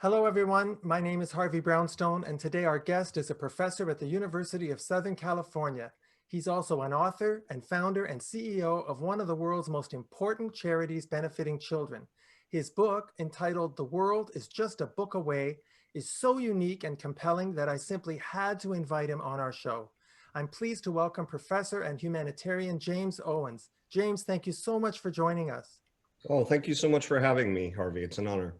Hello, everyone. My name is Harvey Brownstone, and today our guest is a professor at the University of Southern California. He's also an author and founder and CEO of one of the world's most important charities benefiting children. His book, entitled The World is Just a Book Away, is so unique and compelling that I simply had to invite him on our show. I'm pleased to welcome Professor and humanitarian James Owens. James, thank you so much for joining us. Oh, thank you so much for having me, Harvey. It's an honor.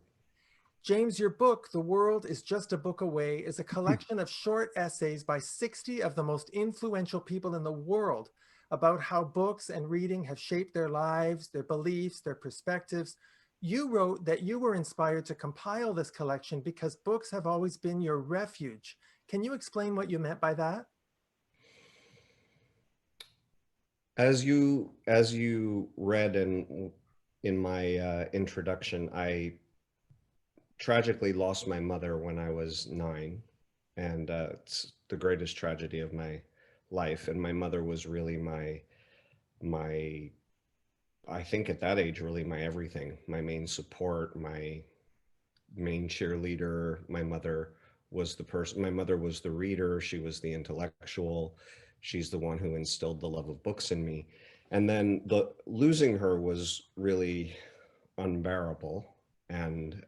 James, your book, The World is Just a Book Away, is a collection of short essays by 60 of the most influential people in the world about how books and reading have shaped their lives, their beliefs, their perspectives. You wrote that you were inspired to compile this collection because books have always been your refuge. Can you explain what you meant by that? As you read in my introduction, I tragically lost my mother when I was 9, and it's the greatest tragedy of my life. And my mother was really my I think at that age really my everything, my main support, my main cheerleader. My mother was the reader, she was the intellectual, she's the one who instilled the love of books in me. And then losing her was really unbearable. And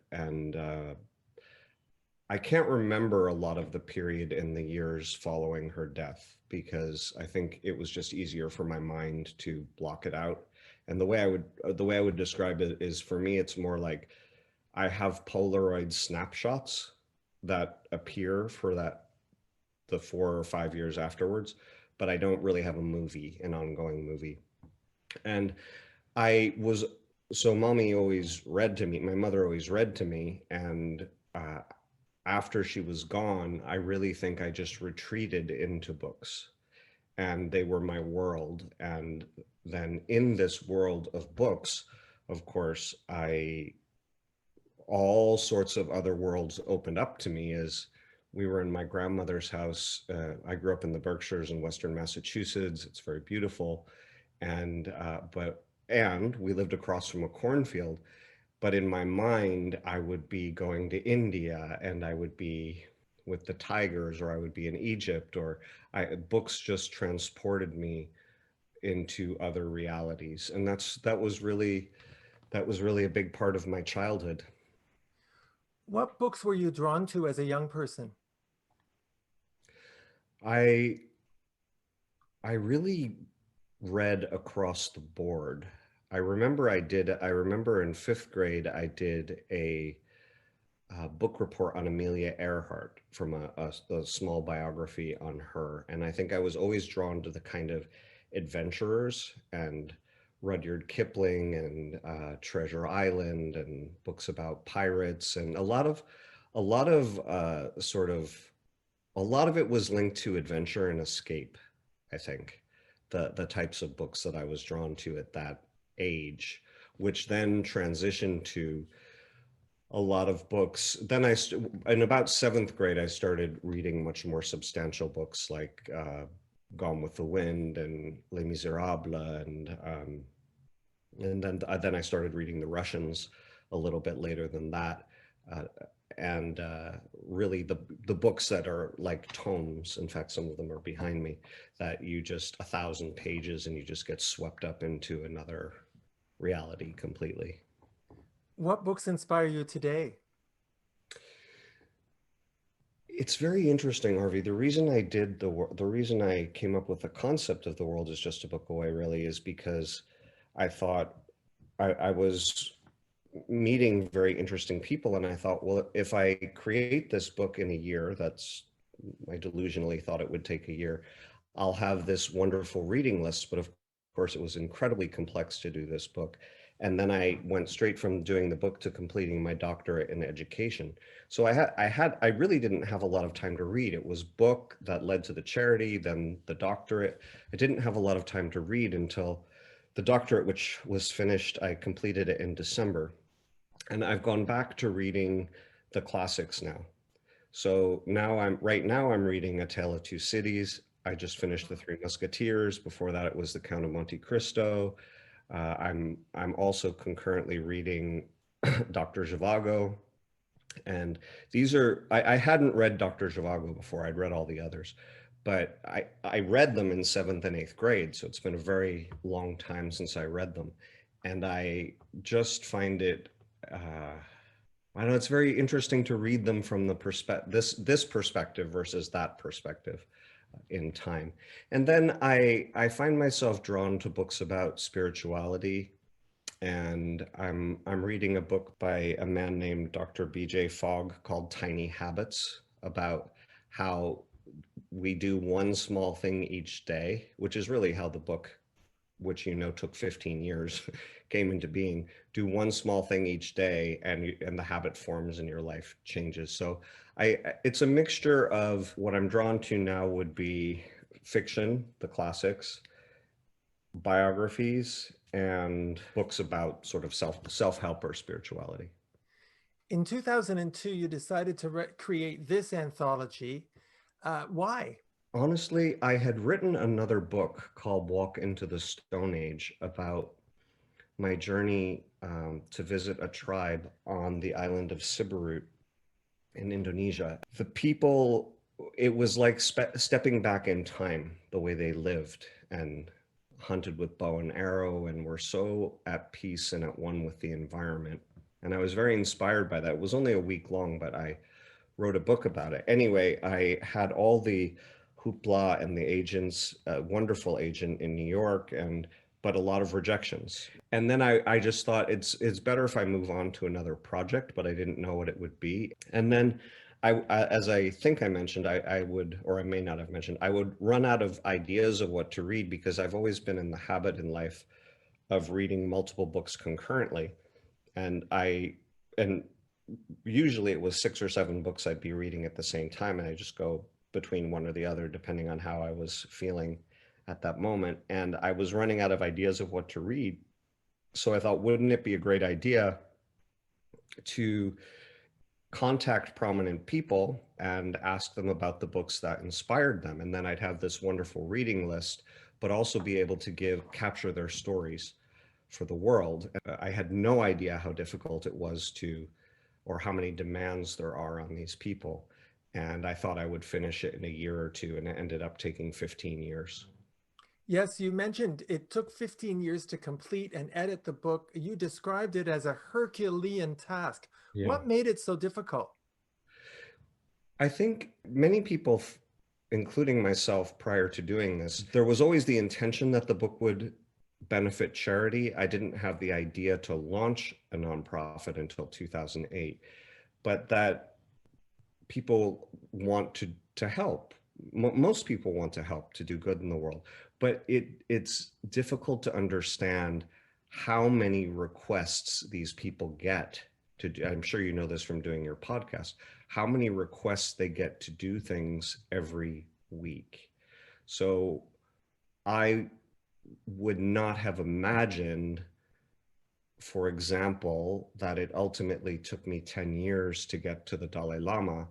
I can't remember a lot of the period in the years following her death because I think it was just easier for my mind to block it out. And the way I would describe it is, for me it's more like I have Polaroid snapshots that appear for the 4 or 5 years afterwards, but I don't really have an ongoing movie. And I was so mommy always read to me. My mother always read to me, and after she was gone, I really think I just retreated into books, and they were my world. And then in this world of books, of course, I all sorts of other worlds opened up to me as we were in my grandmother's house. I grew up in the Berkshires in Western Massachusetts. It's very beautiful. And we lived across from a cornfield. But in my mind, I would be going to India, and I would be with the tigers, or I would be in Egypt, or books just transported me into other realities. And that was really a big part of my childhood. What books were you drawn to as a young person? I I really read across the board. I remember in 5th grade I did a book report on Amelia Earhart from a small biography on her. And I think I was always drawn to the kind of adventurers and Rudyard Kipling and Treasure Island and books about pirates, and a lot of it was linked to adventure and escape, I think. The types of books that I was drawn to at that age, which then transitioned to a lot of books. In about 7th grade, I started reading much more substantial books like Gone with the Wind and Les Miserables, and then I started reading the Russians a little bit later than that. Uh, and really the books that are like tomes, in fact some of them are behind me, that you just 1,000 pages and you just get swept up into another reality completely. What books inspire you today? It's very interesting, Harvey. The reason I came up with the concept of the world is just a book away really is because I thought I was meeting very interesting people, and I thought, well, if I create this book in a year, I delusionally thought it would take a year, I'll have this wonderful reading list. But of course, it was incredibly complex to do this book. And then I went straight from doing the book to completing my doctorate in education. So I really didn't have a lot of time to read. It was book that led to the charity, then the doctorate. I didn't have a lot of time to read until the doctorate, which was finished. I completed it in December. And I've gone back to reading the classics now. So right now I'm reading A Tale of Two Cities. I just finished The Three Musketeers. Before that, it was The Count of Monte Cristo. I'm also concurrently reading Dr. Zhivago. And these are, I hadn't read Dr. Zhivago before. I'd read all the others, but I read them in seventh and eighth grade. So it's been a very long time since I read them. And I just find it, I don't know, it's very interesting to read them from the perspective, this perspective versus that perspective in time. And then I find myself drawn to books about spirituality, and I'm reading a book by a man named Dr. BJ Fogg called Tiny Habits, about how we do one small thing each day, which is really how the book, which took 15 years, came into being. Do one small thing each day, and the habit forms and your life changes. So it's a mixture of what I'm drawn to now would be fiction, the classics, biographies, and books about sort of self-help or spirituality. In 2002, you decided to create this anthology. Why? Honestly, I had written another book called Walk into the Stone Age about my journey to visit a tribe on the island of Siberut in Indonesia. The people, it was like stepping back in time, the way they lived and hunted with bow and arrow, and were so at peace and at one with the environment. And I was very inspired by that. It was only a week long, but I wrote a book about it. Anyway, I had all the hoopla and the agents, a wonderful agent in New York, but a lot of rejections. And then I just thought it's better if I move on to another project, but I didn't know what it would be. And then as I think I mentioned, I would, or I may not have mentioned, I would run out of ideas of what to read, because I've always been in the habit in life of reading multiple books concurrently. And usually it was 6 or 7 books I'd be reading at the same time, and I just go between one or the other depending on how I was feeling at that moment. And I was running out of ideas of what to read. So I thought, wouldn't it be a great idea to contact prominent people and ask them about the books that inspired them? And then I'd have this wonderful reading list, but also be able to capture their stories for the world. I had no idea how difficult it was or how many demands there are on these people. And I thought I would finish it in a year or two, and it ended up taking 15 years. Yes, you mentioned it took 15 years to complete and edit the book. You described it as a Herculean task. Yeah. What made it so difficult? I think many people, including myself prior to doing this, there was always the intention that the book would benefit charity. I didn't have the idea to launch a nonprofit until 2008, but that people want to help. Most people want to help, to do good in the world, but it's difficult to understand how many requests these people get to do. I'm sure you know this from doing your podcast, how many requests they get to do things every week. So I would not have imagined, for example, that it ultimately took me 10 years to get to the Dalai Lama,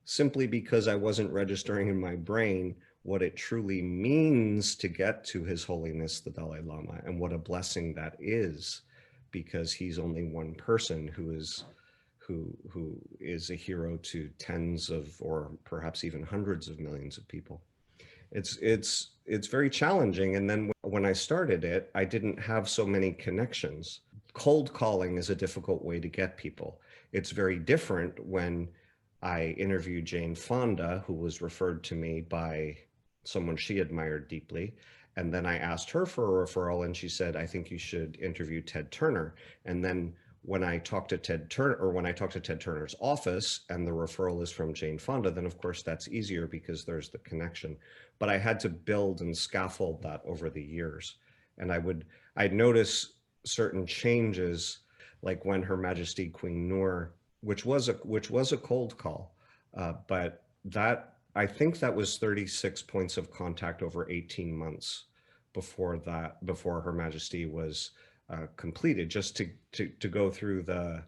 simply because I wasn't registering in my brain what it truly means to get to His Holiness the Dalai Lama, and what a blessing that is, because he's only one person who is a hero to tens of, or perhaps even hundreds of millions of people. It's very challenging. And then when I started it, I didn't have so many connections. Cold calling is a difficult way to get people. It's very different when I interviewed Jane Fonda, who was referred to me by someone she admired deeply. And then I asked her for a referral, and she said, I think you should interview Ted Turner. And then when I talked to Ted Turner's office and the referral is from Jane Fonda, then of course that's easier because there's the connection. But I had to build and scaffold that over the years. And I'd notice certain changes, like when Her Majesty Queen Noor, which was a cold call, but I think that was 36 points of contact over 18 months before Her Majesty was completed, just to go through the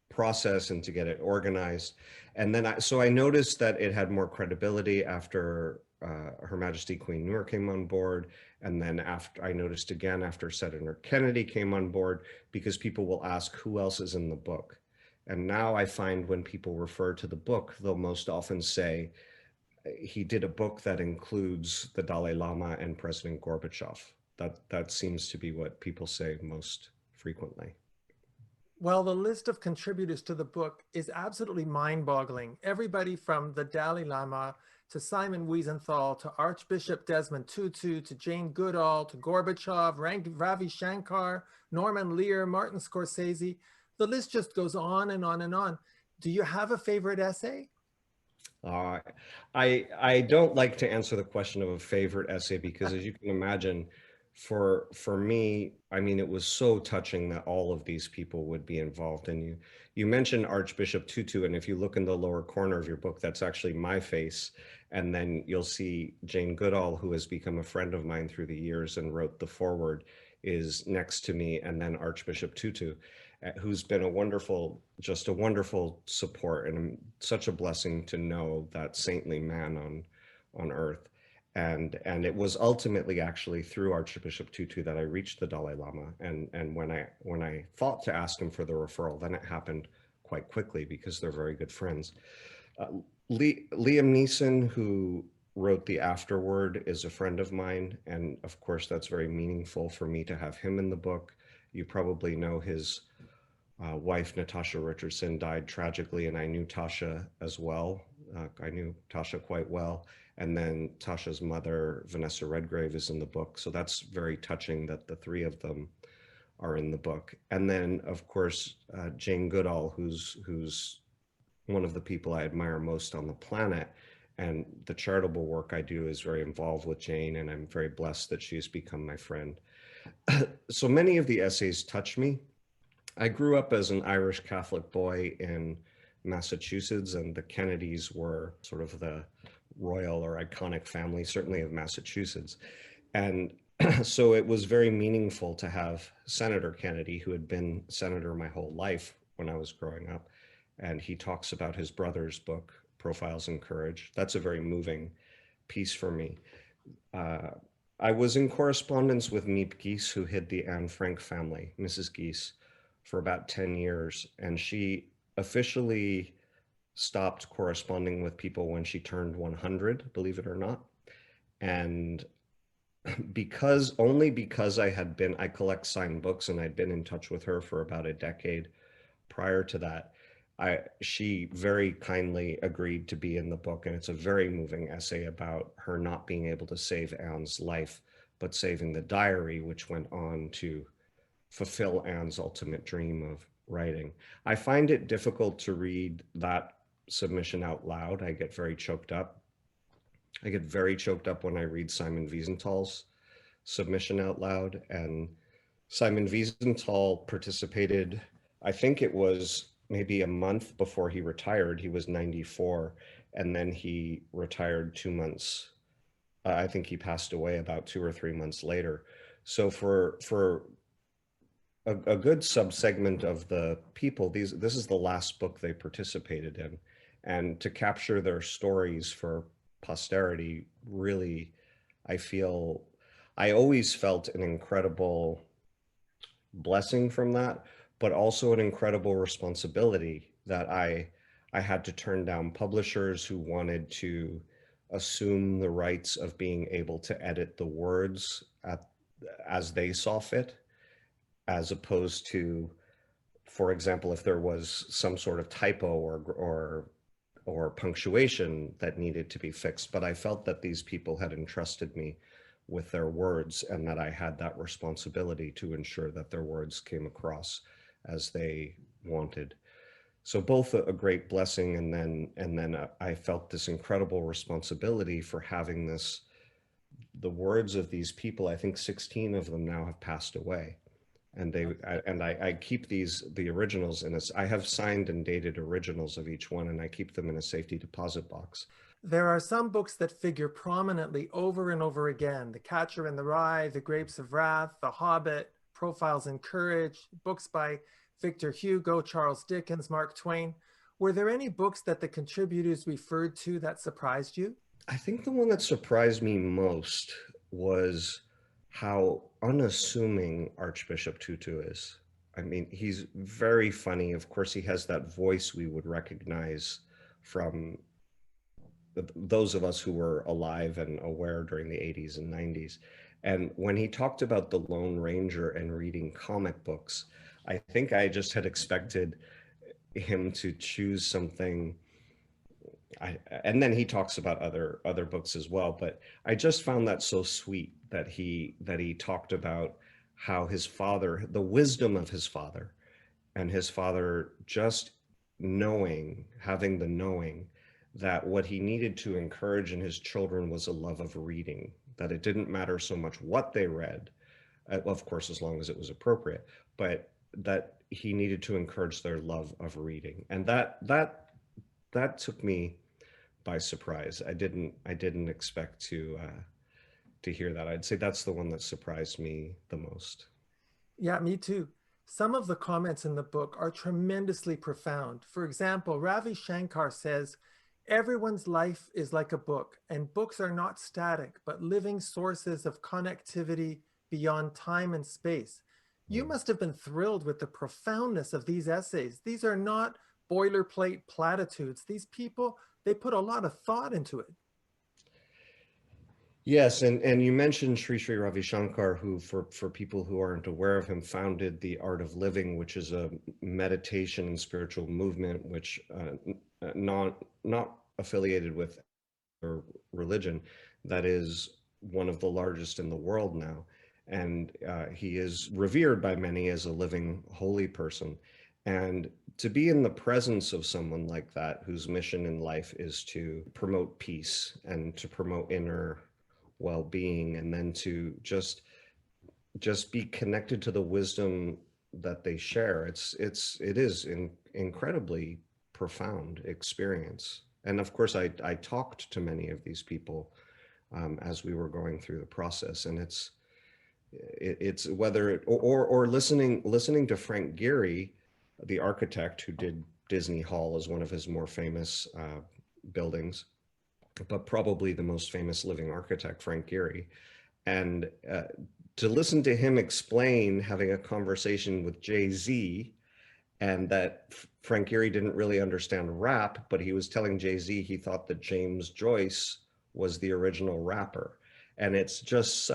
process and to get it organized. And then I noticed that it had more credibility after Her Majesty Queen Noor came on board. And then I noticed again after Senator Kennedy came on board, because people will ask, who else is in the book? And now I find when people refer to the book, they'll most often say he did a book that includes the Dalai Lama and President Gorbachev. That seems to be what people say most frequently. Well, the list of contributors to the book is absolutely mind-boggling. Everybody from the Dalai Lama to Simon Wiesenthal to Archbishop Desmond Tutu to Jane Goodall to Gorbachev, Ravi Shankar, Norman Lear, Martin Scorsese. The list just goes on and on and on. Do you have a favorite essay? Uh, I don't like to answer the question of a favorite essay because, as you can imagine, for me, I mean, it was so touching that all of these people would be involved. And you mentioned Archbishop Tutu, and if you look in the lower corner of your book, that's actually my face. And then you'll see Jane Goodall, who has become a friend of mine through the years and wrote the foreword, is next to me, and then Archbishop Tutu, who's been a wonderful, just a wonderful support, and such a blessing to know that saintly man on earth. And it was ultimately actually through Archbishop Tutu that I reached the Dalai Lama. And when I thought to ask him for the referral, then it happened quite quickly because they're very good friends. Uh, Liam Neeson, who wrote the afterword, is a friend of mine, and of course that's very meaningful for me to have him in the book. You probably know his wife, Natasha Richardson, died tragically, and I knew Tasha as well. I knew Tasha quite well. And then Tasha's mother, Vanessa Redgrave, is in the book. So that's very touching that the three of them are in the book. And then, of course, Jane Goodall, who's one of the people I admire most on the planet. And the charitable work I do is very involved with Jane, and I'm very blessed that she's become my friend. So many of the essays touch me. I grew up as an Irish Catholic boy in Massachusetts, and the Kennedys were sort of the royal or iconic family, certainly of Massachusetts. And so it was very meaningful to have Senator Kennedy, who had been senator my whole life when I was growing up. And he talks about his brother's book, Profiles in Courage. That's a very moving piece for me. Uh, I was in correspondence with Miep Gies, who hid the Anne Frank family, Mrs. Gies, for about 10 years. And she officially stopped corresponding with people when she turned 100, believe it or not. And only because I collect signed books, and I'd been in touch with her for about a decade prior to that, she very kindly agreed to be in the book. And it's a very moving essay about her not being able to save Anne's life, but saving the diary, which went on to fulfill Anne's ultimate dream of writing. I find it difficult to read that submission out loud. I get very choked up. I get very choked up when I read Simon Wiesenthal's submission out loud. And Simon Wiesenthal participated, I think it was maybe a month before he retired. He was 94, and then he retired 2 months. I think he passed away about 2 or 3 months later. So for a good subsegment of the people, this is the last book they participated in, and to capture their stories for posterity, really, I always felt an incredible blessing from that, but also an incredible responsibility that I had to turn down publishers who wanted to assume the rights of being able to edit the words as they saw fit, as opposed to, for example, if there was some sort of typo or punctuation that needed to be fixed. But I felt that these people had entrusted me with their words, and that I had that responsibility to ensure that their words came across as they wanted. So both a great blessing, and then I felt this incredible responsibility for having the words of these people. I think 16 of them now have passed away. And I keep the originals I have signed and dated originals of each one, and I keep them in a safety deposit box. There are some books that figure prominently over and over again: The Catcher in the Rye, The Grapes of Wrath, The Hobbit, Profiles in Courage, books by Victor Hugo, Charles Dickens, Mark Twain. Were there any books that the contributors referred to that surprised you? I think the one that surprised me most was how unassuming Archbishop Tutu is. I mean, he's very funny. Of course, he has that voice we would recognize from those of us who were alive and aware during the 80s and 90s. And when he talked about the Lone Ranger and reading comic books, I think I just had expected him to choose something. And then he talks about other books as well, but I just found that so sweet that he talked about how his father, the wisdom of his father, and his father just knowing, having the knowing that what he needed to encourage in his children was a love of reading, that it didn't matter so much what they read, of course, as long as it was appropriate, but that he needed to encourage their love of reading. And that took me by surprise. I didn't expect to hear that. I'd say that's the one that surprised me the most. Yeah, me too. Some of the comments in the book are tremendously profound. For example, Ravi Shankar says, everyone's life is like a book, and books are not static, but living sources of connectivity beyond time and space. You Mm. must have been thrilled with the profoundness of these essays. These are not boilerplate platitudes. These people, they put a lot of thought into it. Yes, and you mentioned Sri Ravi Shankar, who, for people who aren't aware of him, founded the Art of Living, which is a meditation and spiritual movement, which not affiliated with or religion, that is one of the largest in the world now. And he is revered by many as a living holy person. And to be in the presence of someone like that, whose mission in life is to promote peace and to promote inner well-being, and then to just be connected to the wisdom that they share, it is incredibly profound experience. And of course, I talked to many of these people as we were going through the process, and it's whether or listening to Frank Gehry, the architect who did Disney Hall as one of his more famous buildings, but probably the most famous living architect, Frank Gehry. And to listen to him explain having a conversation with Jay-Z, and that Frank Gehry didn't really understand rap, but he was telling Jay-Z he thought that James Joyce was the original rapper. And it's just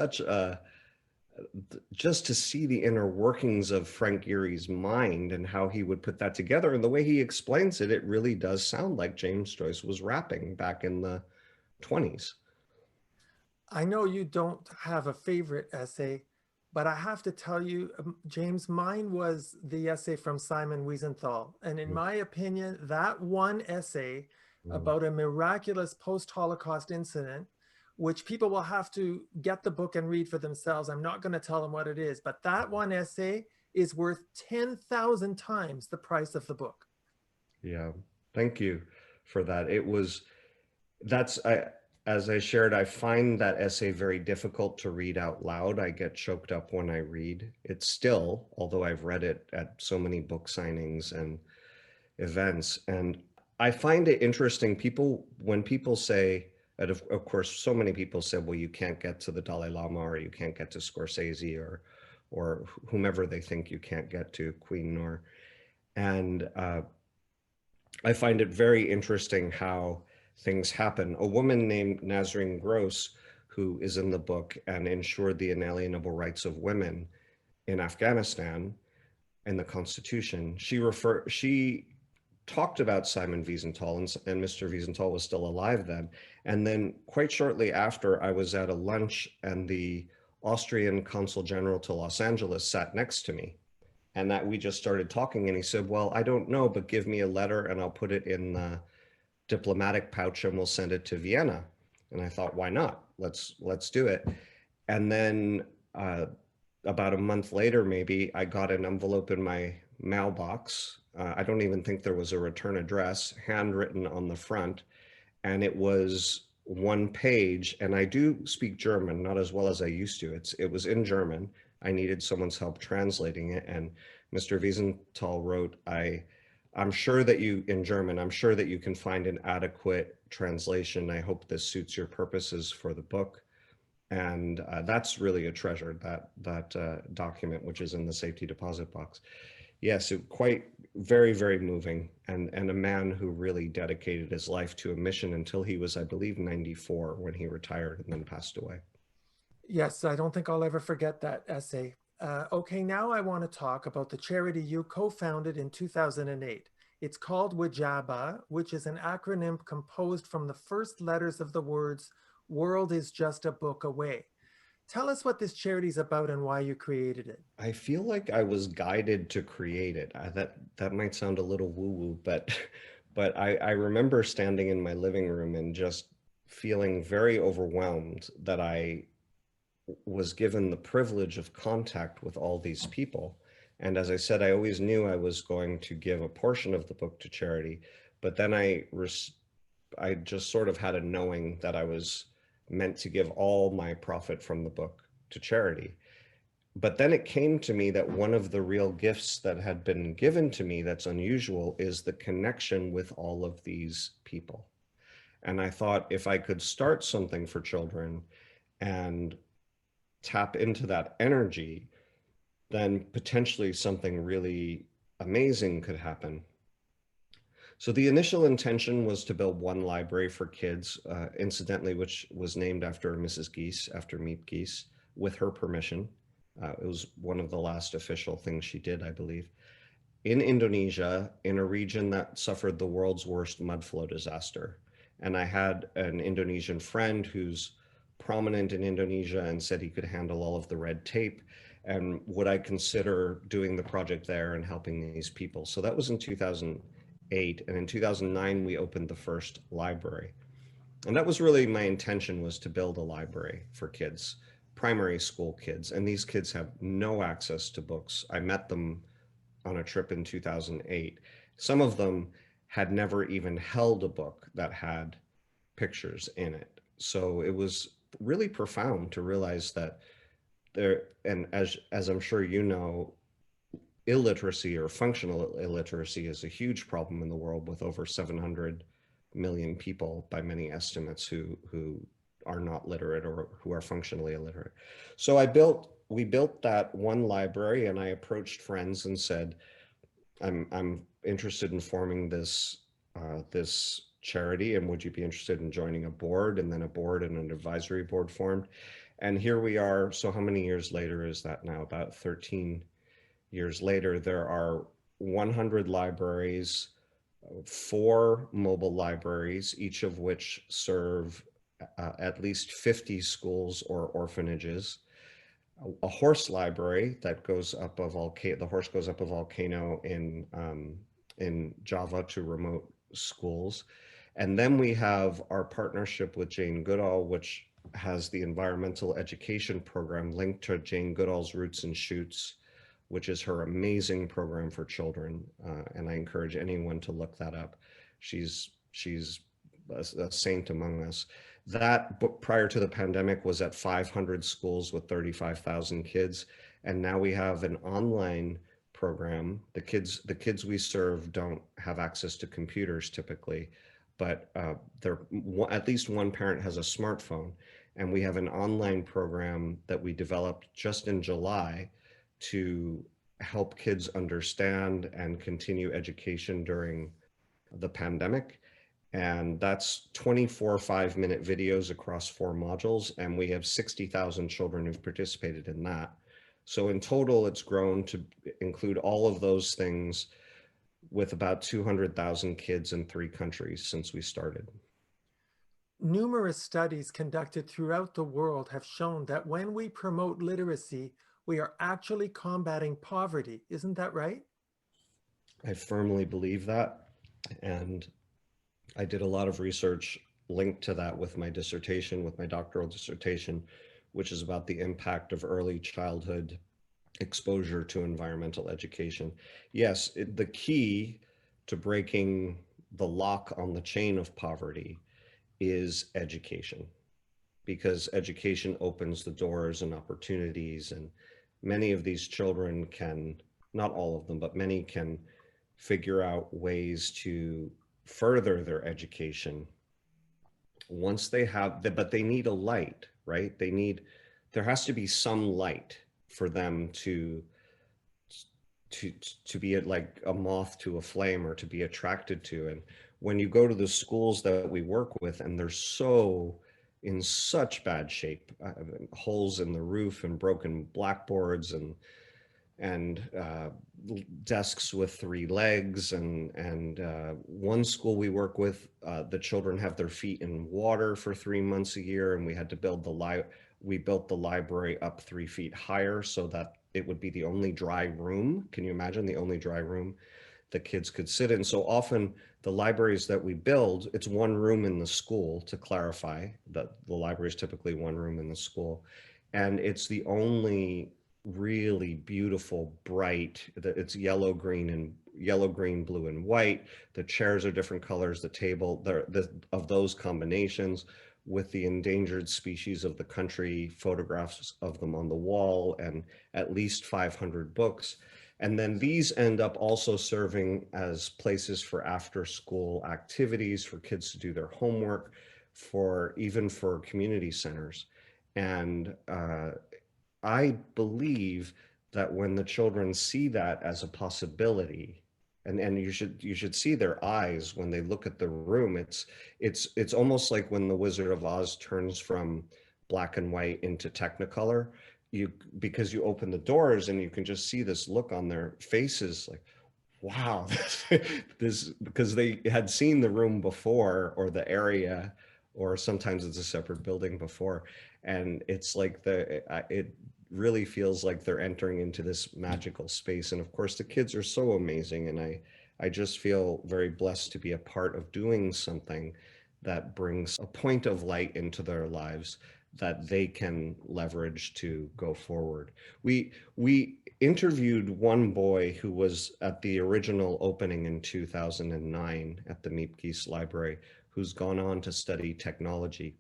just to see the inner workings of Frank Gehry's mind and how he would put that together. And the way he explains it, it really does sound like James Joyce was rapping back in the 20s. I know you don't have a favorite essay, but I have to tell you, James, mine was the essay from Simon Wiesenthal. And in my opinion, that one essay Mm. about a miraculous post-Holocaust incident, which people will have to get the book and read for themselves. I'm not going to tell them what it is, but that one essay is worth 10,000 times the price of the book. Yeah, thank you for that. That's, as I shared, I find that essay very difficult to read out loud. I get choked up when I read it still, although I've read it at so many book signings and events. And I find it interesting. When people say, and of course, so many people said, well, you can't get to the Dalai Lama, or you can't get to Scorsese, or whomever they think you can't get to, Queen Noor. And I find it very interesting how things happen. A woman named Nazreen Gross, who is in the book and ensured the inalienable rights of women in Afghanistan and the Constitution, she talked about Simon Wiesenthal, and Mr. Wiesenthal was still alive then. And then quite shortly after, I was at a lunch, and the Austrian Consul General to Los Angeles sat next to me, and that we just started talking, and he said, well, I don't know, but give me a letter and I'll put it in the diplomatic pouch and we'll send it to Vienna. And I thought, why not? Let's do it. And then about a month later, maybe, I got an envelope in my mailbox. I don't even think there was a return address, handwritten on the front, and it was one page. And I do speak German, not as well as I used to. It was in German. I needed someone's help translating it, and Mr. Wiesenthal wrote, I'm sure that in German, I'm sure that you can find an adequate translation. I hope this suits your purposes for the book. And that's really a treasure, that document, which is in the safety deposit box. Yes, it quite very, very moving, and a man who really dedicated his life to a mission until he was, I believe, 94 when he retired and then passed away. Yes, I don't think I'll ever forget that essay. Okay, now I want to talk about the charity you co-founded in 2008. It's called WIJABA, which is an acronym composed from the first letters of the words "World is just a book away." Tell us what this charity is about and why you created it. I feel like I was guided to create it. That might sound a little woo-woo, but but I remember standing in my living room and just feeling very overwhelmed that I was given the privilege of contact with all these people. And as I said, I always knew I was going to give a portion of the book to charity, but then I just sort of had a knowing that I was meant to give all my profit from the book to charity. But then it came to me that one of the real gifts that had been given to me that's unusual is the connection with all of these people. And I thought if I could start something for children and tap into that energy, then potentially something really amazing could happen. So the initial intention was to build one library for kids, incidentally, which was named after Mrs. Geese, after Meat Geese, with her permission. It was one of the last official things she did, I believe, in Indonesia, in a region that suffered the world's worst mud flow disaster. And I had an Indonesian friend who's prominent in Indonesia and said he could handle all of the red tape. And would I consider doing the project there and helping these people? So that was in 2008. And in 2009, we opened the first library. And that was really my intention, was to build a library for kids, primary school kids. And these kids have no access to books. I met them on a trip in 2008. Some of them had never even held a book that had pictures in it. So it was really profound to realize that there, and as I'm sure you know, illiteracy or functional illiteracy is a huge problem in the world, with over 700 million people by many estimates who are not literate or who are functionally illiterate. So we built that one library, and I approached friends and said, I'm interested in forming this charity, and would you be interested in joining a board? And then a board and an advisory board formed. And here we are. So how many years later is that now? About 13 years later. There are 100 libraries, 4 mobile libraries, each of which serve at least 50 schools or orphanages, a horse library that goes up a volcano. The horse goes up a volcano in Java to remote schools. And then we have our partnership with Jane Goodall, which has the environmental education program linked to Jane Goodall's Roots and Shoots, which is her amazing program for children. And I encourage anyone to look that up. She's a saint among us. That book, prior to the pandemic, was at 500 schools with 35,000 kids. And now we have an online program. The kids we serve don't have access to computers typically, but at least one parent has a smartphone. And we have an online program that we developed just in July to help kids understand and continue education during the pandemic. And that's 24 5-minute videos across 4 modules. And we have 60,000 children who've participated in that. So in total, it's grown to include all of those things, with about 200,000 kids in 3 countries since we started. Numerous studies conducted throughout the world have shown that when we promote literacy, we are actually combating poverty. Isn't that right? I firmly believe that. And I did a lot of research linked to that with my dissertation, with my doctoral dissertation, which is about the impact of early childhood exposure to environmental education. Yes, the key to breaking the lock on the chain of poverty is education, because education opens the doors and opportunities, and many of these children can, not all of them, but many can figure out ways to further their education once they have, but they need a light, right? There has to be some light for them to to be like a moth to a flame or to be attracted to. And when you go to the schools that we work with, and they're so in such bad shape, holes in the roof and broken blackboards and desks with three legs, and one school we work with, the children have their feet in water for 3 months a year, and we had to build we built the library up 3 feet higher so that it would be the only dry room. Can you imagine, the only dry room the kids could sit in? So often the libraries that we build, it's one room in the school. To clarify, that the library is typically one room in the school, and it's the only really beautiful, bright, it's yellow, green, and yellow, green, blue, and white. The chairs are different colors, the table, of those combinations, with the endangered species of the country, photographs of them on the wall, and at least 500 books. And then these end up also serving as places for after school activities, for kids to do their homework, even for community centers. And I believe that when the children see that as a possibility, and you should see their eyes when they look at the room. It's almost like when the Wizard of Oz turns from black and white into Technicolor. Because you open the doors and you can just see this look on their faces, like, wow, this, because they had seen the room before, or the area, or sometimes it's a separate building before, and it's like it really feels like they're entering into this magical space. And of course the kids are so amazing, and I just feel very blessed to be a part of doing something that brings a point of light into their lives that they can leverage to go forward. We interviewed one boy who was at the original opening in 2009 at the Miepke's Library, who's gone on to study technology.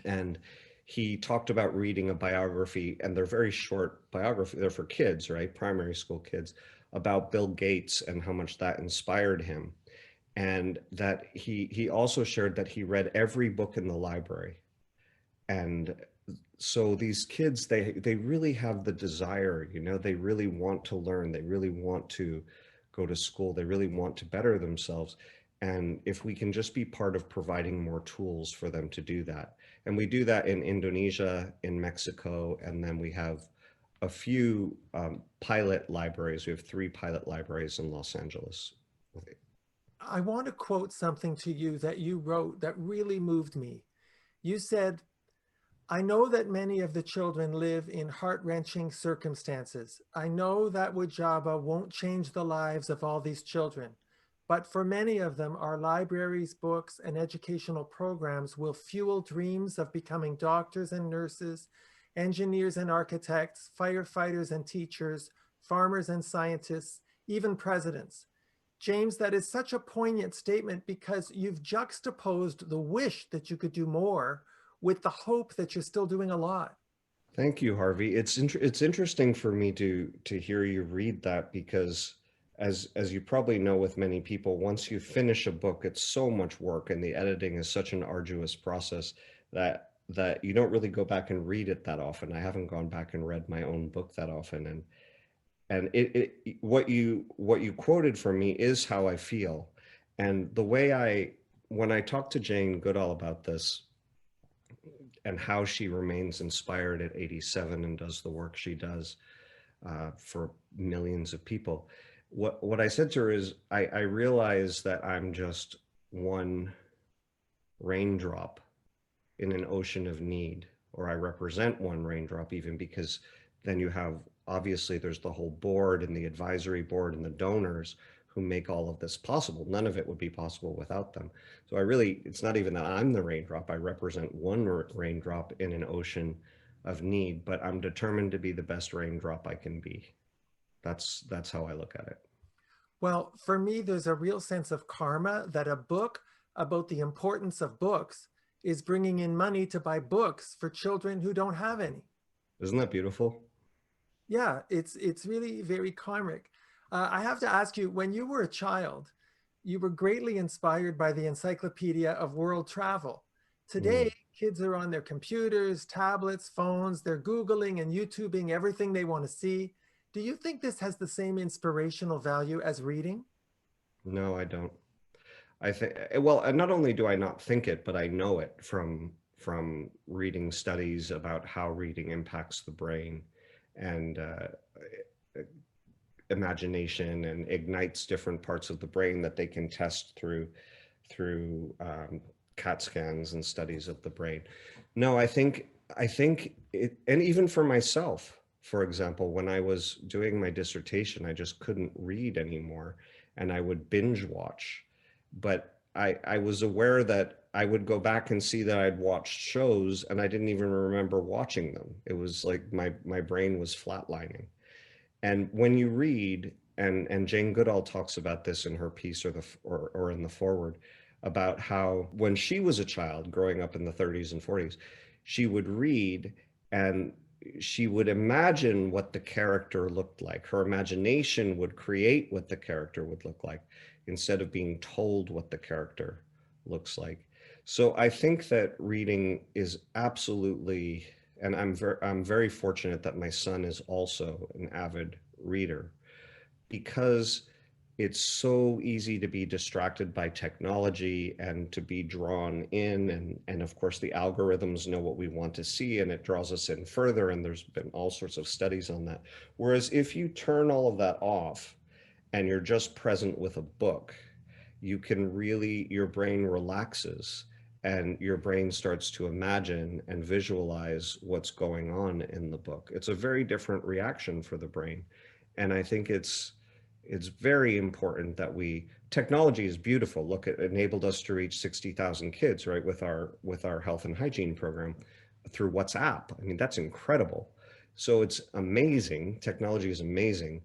And he talked about reading a biography, and they're very short biography, they're for kids, right? Primary school kids, about Bill Gates and how much that inspired him. And that he also shared that he read every book in the library. And so these kids, they really have the desire, they really want to learn, they really want to go to school, they really want to better themselves. And if we can just be part of providing more tools for them to do that. And we do that in Indonesia, in Mexico, and then we have a few pilot libraries. We have 3 pilot libraries in Los Angeles. I want to quote something to you that you wrote that really moved me. You said, "I know that many of the children live in heart-wrenching circumstances. I know that WIJABA won't change the lives of all these children, but for many of them, our libraries, books, and educational programs will fuel dreams of becoming doctors and nurses, engineers and architects, firefighters and teachers, farmers and scientists, even presidents." James, that is such a poignant statement, because you've juxtaposed the wish that you could do more with the hope that you're still doing a lot. Thank you, Harvey. It's interesting for me to hear you read that, because as you probably know, with many people, once you finish a book, it's so much work, and the editing is such an arduous process that you don't really go back and read it that often. I haven't gone back and read my own book that often, and what you quoted from me is how I feel. And the way when I talked to Jane Goodall about this, and how she remains inspired at 87 and does the work she does for millions of people, what I said to her is, I realize that I'm just one raindrop in an ocean of need, or I represent one raindrop, even, because then you have, obviously there's the whole board and the advisory board and the donors who make all of this possible. None of it would be possible without them. So it's not even that I'm the raindrop. I represent one raindrop in an ocean of need, but I'm determined to be the best raindrop I can be. That's how I look at it. Well, for me, there's a real sense of karma that a book about the importance of books is bringing in money to buy books for children who don't have any. Isn't that beautiful? Yeah, it's really very karmic. I have to ask you, when you were a child, you were greatly inspired by the Encyclopedia of World Travel. Today, Mm. kids are on their computers, tablets, phones, they're Googling and YouTubing everything they want to see. Do you think this has the same inspirational value as reading? No, I don't. I think, well, and not only do I not think it, but I know it from reading studies about how reading impacts the brain and imagination and ignites different parts of the brain that they can test through CAT scans and studies of the brain. No, I think it, and even for myself, for example, when I was doing my dissertation, I just couldn't read anymore, and I would binge watch. But I was aware that I would go back and see that I'd watched shows, and I didn't even remember watching them. It was like my brain was flatlining. And when you read, and Jane Goodall talks about this in her piece or in the foreword, about how when she was a child growing up in the 30s and 40s, she would read and she would imagine what the character looked like. Her imagination would create what the character would look like instead of being told what the character looks like. So I think that reading is absolutely, and I'm very fortunate that my son is also an avid reader because it's so easy to be distracted by technology and to be drawn in, and of course the algorithms know what we want to see and it draws us in further, and there's been all sorts of studies on that. Whereas if you turn all of that off and you're just present with a book, you can really, your brain relaxes and your brain starts to imagine and visualize what's going on in the book. It's a very different reaction for the brain. And I think it's very important that technology is beautiful. Look, it enabled us to reach 60,000 kids, right, with our health and hygiene program through WhatsApp. I mean, that's incredible. So it's amazing. Technology is amazing,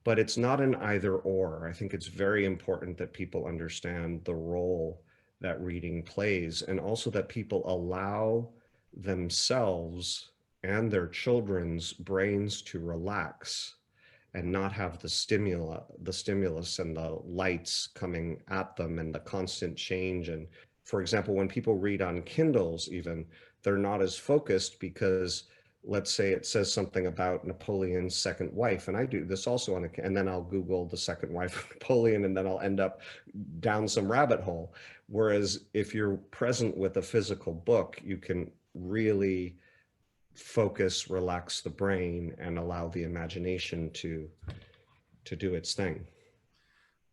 but it's not an either or. I think it's very important that people understand the role that reading plays, and also that people allow themselves and their children's brains to relax and not have the stimulus and the lights coming at them and the constant change. And for example, when people read on Kindles, even, they're not as focused because let's say it says something about Napoleon's second wife, and I do this also and then I'll Google the second wife of Napoleon, and then I'll end up down some rabbit hole. Whereas if you're present with a physical book, you can really focus, relax the brain, and allow the imagination to do its thing.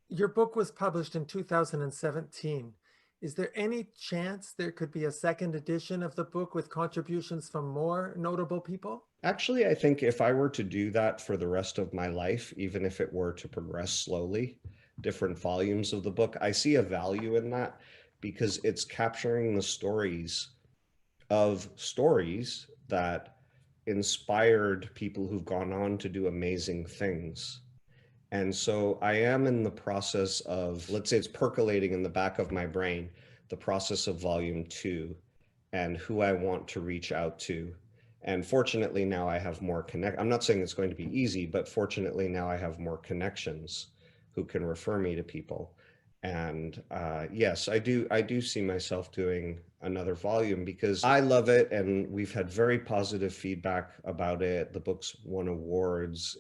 Your book was published in 2017. Is there any chance there could be a second edition of the book with contributions from more notable people? Actually, I think if I were to do that for the rest of my life, even if it were to progress slowly, different volumes of the book, I see a value in that because it's capturing the stories that inspired people who've gone on to do amazing things. And so I am in the process of, let's say it's percolating in the back of my brain, the process of volume 2 and who I want to reach out to. And fortunately now I have more I'm not saying it's going to be easy, but fortunately now I have more connections who can refer me to people. And yes, I do see myself doing another volume because I love it, and we've had very positive feedback about it. The book's won awards.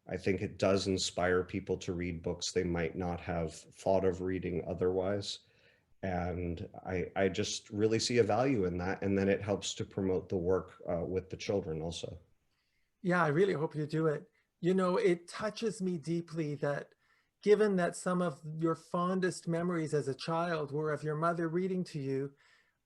I think it does inspire people to read books they might not have thought of reading otherwise. And I just really see a value in that. And then it helps to promote the work with the children also. Yeah, I really hope you do it. You know, it touches me deeply that given that some of your fondest memories as a child were of your mother reading to you,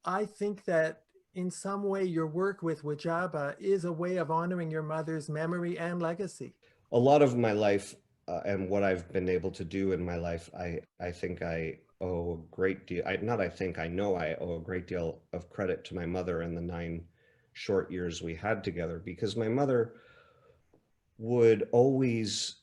I think that in some way your work with WIJABA is a way of honoring your mother's memory and legacy. A lot of my life and what I've been able to do in my life, I think I owe a great deal. Not I think, I know I owe a great deal of credit to my mother and the 9 short years we had together, because my mother would always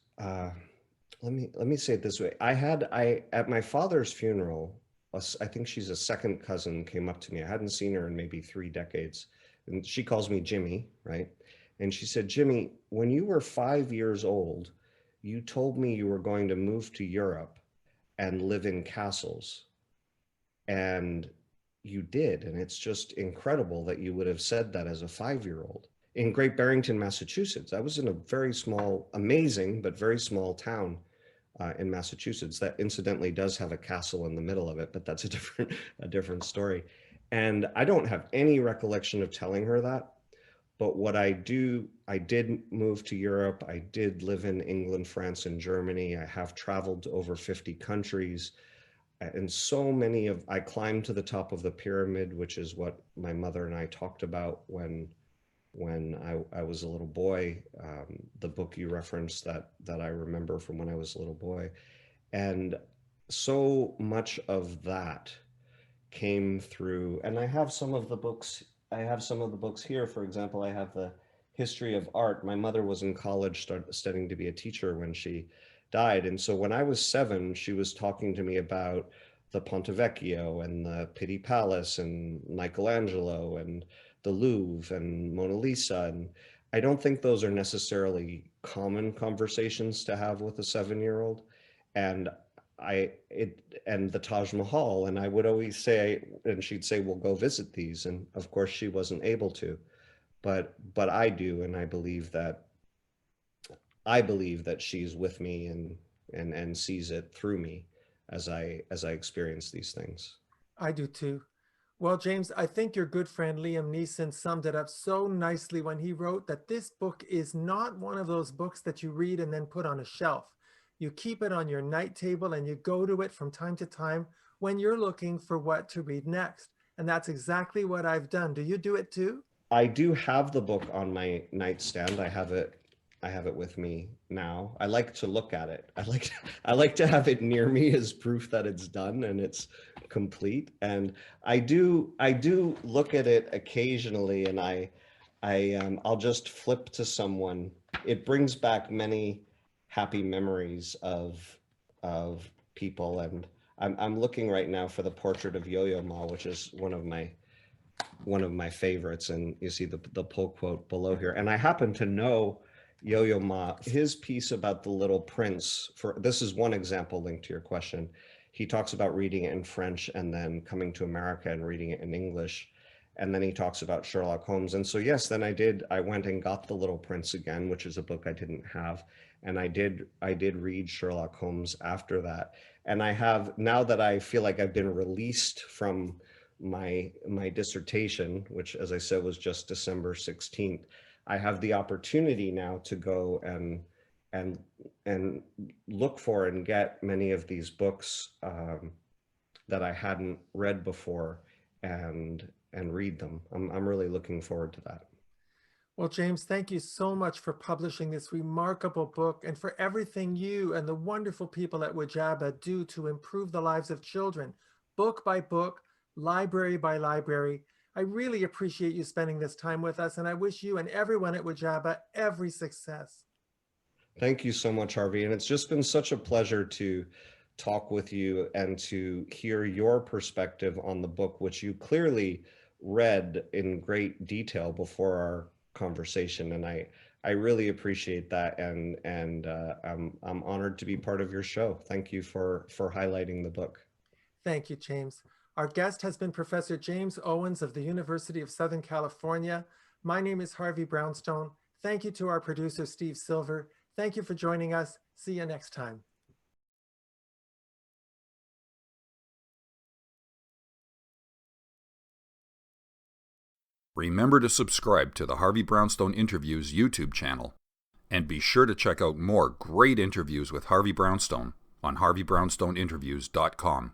let me say it this way. I at my father's funeral, I think she's a second cousin, came up to me. I hadn't seen her in maybe 3 decades, and she calls me Jimmy, right? And she said, Jimmy, when you were 5 years old, you told me you were going to move to Europe and live in castles. And you did. And it's just incredible that you would have said that as a 5-year-old in Great Barrington, Massachusetts. I was in a very small, amazing, but very small town in Massachusetts that incidentally does have a castle in the middle of it, but that's a different story. And I don't have any recollection of telling her that. But what I did move to Europe. I did live in England, France, and Germany. I have traveled to over 50 countries. And I climbed to the top of the pyramid, which is what my mother and I talked about when I was a little boy. The book you referenced that I remember from when I was a little boy. And so much of that came through, and I have some of the books here. For example, I have the history of art. My mother was in college studying to be a teacher when she died. And so when I was 7, she was talking to me about the Ponte Vecchio and the Pitti Palace and Michelangelo and the Louvre and Mona Lisa. And I don't think those are necessarily common conversations to have with a 7-year-old. And and the Taj Mahal, and I would always say, and she'd say, well, go visit these. And of course she wasn't able to, but I do. And I believe that she's with me and sees it through me as I experience these things. I do too. Well, James, I think your good friend Liam Neeson summed it up so nicely when he wrote that this book is not one of those books that you read and then put on a shelf. You keep it on your night table and you go to it from time to time when you're looking for what to read next. And that's exactly what I've done. Do you do it too? I do have the book on my nightstand. I have it with me now. I like to look at it. I like to have it near me as proof that it's done and it's complete. And I do look at it occasionally, and I'll just flip to someone. It brings back many happy memories of people. And I'm looking right now for the portrait of Yo-Yo Ma, which is one of my favorites. And you see the pull quote below here. And I happen to know Yo-Yo Ma, his piece about the Little Prince. This is one example linked to your question. He talks about reading it in French and then coming to America and reading it in English. And then he talks about Sherlock Holmes. And so, yes, then I went and got The Little Prince again, which is a book I didn't have. And I did read Sherlock Holmes after that. And I have, now that I feel like I've been released from my dissertation, which, as I said, was just December 16th, I have the opportunity now to go and look for and get many of these books that I hadn't read before and read them. I'm really looking forward to that. Well, James, thank you so much for publishing this remarkable book and for everything you and the wonderful people at WIJABA do to improve the lives of children, book by book, library by library. I really appreciate you spending this time with us, and I wish you and everyone at WIJABA every success. Thank you so much, Harvey. And it's just been such a pleasure to talk with you and to hear your perspective on the book, which you clearly read in great detail before our conversation. And I really appreciate that. And I'm honored to be part of your show. Thank you for highlighting the book. Thank you, James. Our guest has been Professor James Owens of the University of Southern California. My name is Harvey Brownstone. Thank you to our producer, Steve Silver. Thank you for joining us. See you next time. Remember to subscribe to the Harvey Brownstone Interviews YouTube channel, and be sure to check out more great interviews with Harvey Brownstone on harveybrownstoneInterviews.com.